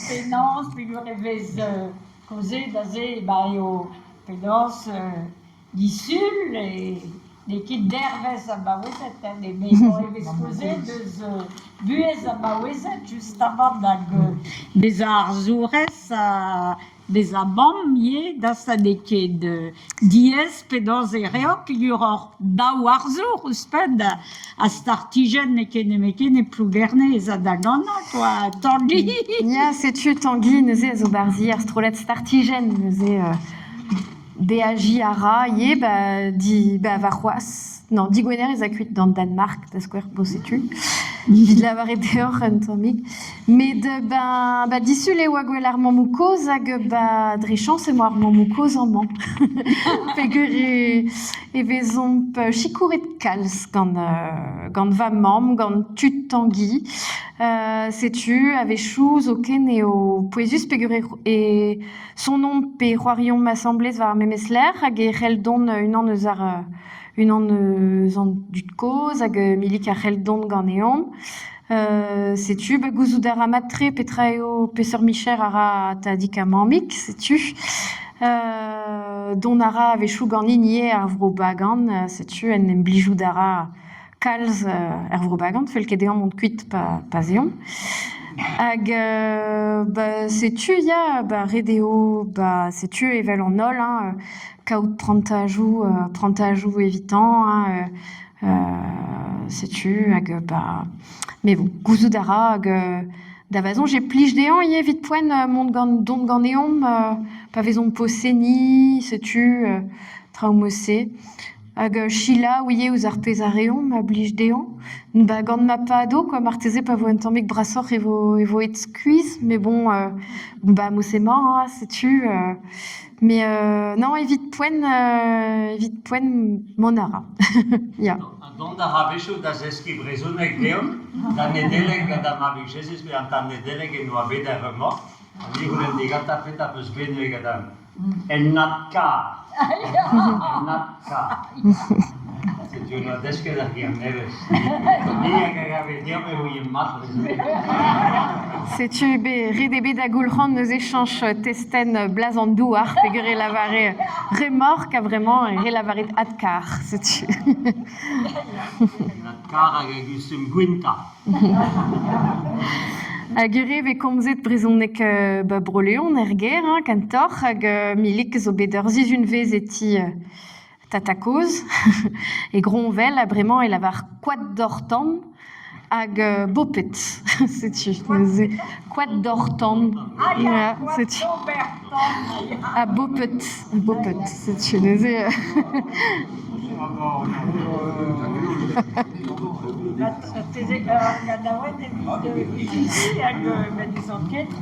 Penans, figurez-vous, causé d'azé, eo penans dissul, et l'équipe d'Herves à Bawezet, mais bon, il causé de buez à Bawezet, juste avant des arzoures à des abom, yé, d'asta deke de dies, penans et réoc, il y aura d'au arzour, usped, à startigen, ne plus gerne, et zadagana, quoi, Tanguy. Ja, sais-tu, Tanguy, neuze a zo barzi ar strolet startigen, neuze beaji ara, ye, di, varroas, non, di gwener ez a kuit dans Danemark, da square, bo sais-tu, vid la vare deor un tomik, mais de, dissul e oa gwell ar mamoukoz, hag, drechans e mo ar mamoukoz an man. Pegur e vezomp chikouret kalz gant va mam, gant tud Tanguy, sais-tu, ave chouz o ken eo poezus pegur e son nom pe c'hoarion m'assemblez war memesler, hag e c'heldon unan eus ar dud koz, hag milik ar c'heldon gant eom. Sais-tu, gouzout ar amatre petra eo peseur Micher ara ta dik a mamik, sais-tu. Don ara ave chou gant igné ar vro bagan, sais-tu, en em blijou dara kalz ar vro bagan, fel ket ean mont kuit pa zeon. Hag, sais-tu, ya, redeo, sais-tu, evel an ol, kaout prantajou evitant, sais-tu, hag, mais bon, gouzout dara, hag, da vazon, j'ai plij dean, ye, vit poen, mont don gant eom, pa vezon poseni, sais-tu, traumose. Hag chila, ouie, ouz ar pez ar eom, ma blij dean. Gant ma pa ado, quoi, marteze pa vo un tammik brasoc'h evo et skuiz, mais bon, mousse emañ, sais-tu, mais non, evit poen mon ara. Ya. Don da havechou da zeski brezonek deon, da nedelek da mavik Jesus, mais en tant nedelek en oa bet ar remor, ni goulen digat a fet a peus bene gadam. En natka. En natka. C'est une adesque da giam neves. Ni a gagabe diam e ouie mat Sais-tu, redebe da goulc'han neus échange testen blazan douar, pegur e lavare remorque, vraiment, e lavare adkar, sais-tu. Natkar hag a gustum gwinta. Hag ere ve komzet brezonnek broleon er ger, kantor, hag milik zo bet ur zizun vez eti tatakoz, e gronvel, vraiment, e lavar kwad d'ortam, hag bopet, sais-tu, kwad d'ortam, sais-tu, a bopet, sais-tu, neuze. Gadaouet evit ici, hag, des enquêtes,